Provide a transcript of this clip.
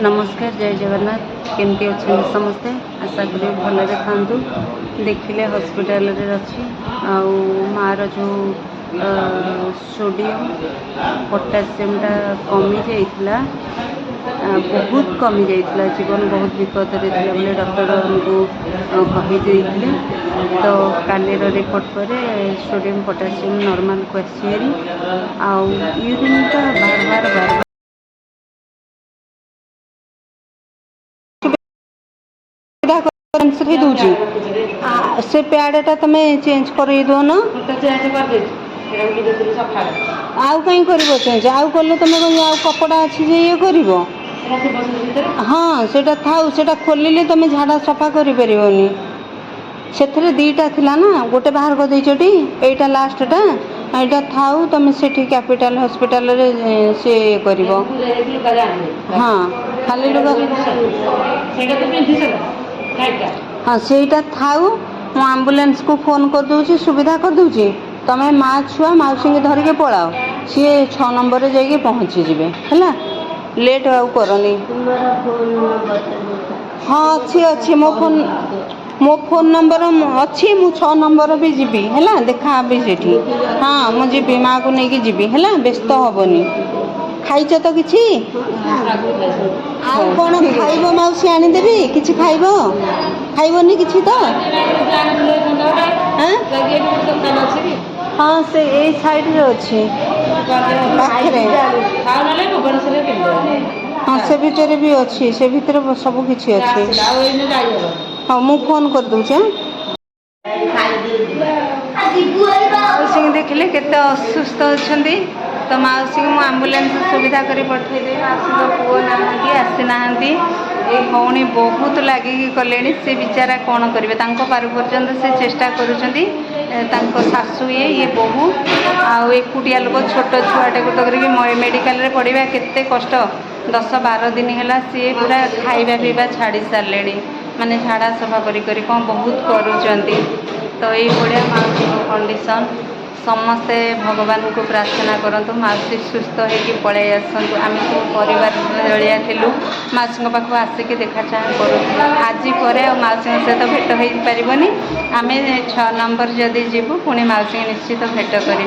नमस्कार, जय जगन्नाथ। केमती अच्छे समस्ते? आशा करी भल था। देखिले हॉस्पिटल रे अच्छी मार जो सोडियम पोटासियमटा कमी जाइथिला, बहुत कमी जाइथिला। जीवन बहुत विपद रे थिला बोले डॉक्टर हमको कहि देइथिले। तो काली रिपोर्ट पर सोडियम पोटासियम नॉर्मल को आसी आउ यूरिनटा बार बार से प्याडटा तुम चेंज कर दो ना आउ कहीं कर चेंज आउ कले तुम कपड़ा अच्छी जे ये कर हाँ सेटा थाउ सेटा खोलिले तुम झाड़ा सफा करी से दीटा थिला ना गोटे बाहर कर देटी एटा लास्टटा एटा थाउ तुम से कैपिटल हॉस्पिटल रे से कर हाँ खाली हाँ सेटा थाउ मु एम्बुलेंस को फोन कर दूची सुविधा कर दूची तमें माँ छुआ मौसी के धरिके पलाओ सी 6 नंबर जाइए पहुँची जीवे है लेट आउ करनी। हाँ अच्छी अच्छी मो फोन नंबर अच्छी मु 6 नंबर भी जीवी है देखा भी सेठी हाँ मु जीवी माँ को लेकिन जीवी है व्यस्त हेनी खाइच तो किछि आउ कौन खाइब मौसी आनीदेवी किछि खाइब खाइबनी किछि तो हाँ से ए साइड रे अच्छी पाखरे हाँ से भितर भी अच्छी से भितर सब किछि अच्छी हाँ मु फोन कर दूचे मौसी देखिले केते असुस्थ अछंती तो मौसी को आम्बुलांस सुविधा कर पठेदेवी मौसी पुओ ना आसी ना ये भौणी बहुत लगिकी कले से बेचारा कौन करेंगे पार पर्यंत से चेष्टा कर शाशु ये बोहू आकुटिया लोक छोट छुआटे गोटे मेडिकल पढ़ा केते कष्ट 10-12 दिन है सी पूरा खाଇବା पीवा छाड़ी सारे माने झाड़ा सफा करी कौन बहुत करुँच तो ये बढ़िया मौसी कंडीशन समस्ते भगवान को प्रार्थना करंतु मौसी सुस्थ होगी पलि आसतु आम सब परिवार जलिया थिलु मौसी पाख आसिक देखा चाह करूँ आज पर मौसी सहित भेट हो पारबनी आम 6 नंबर जदि जीवु पुणी मौसी निश्चित भेट करी।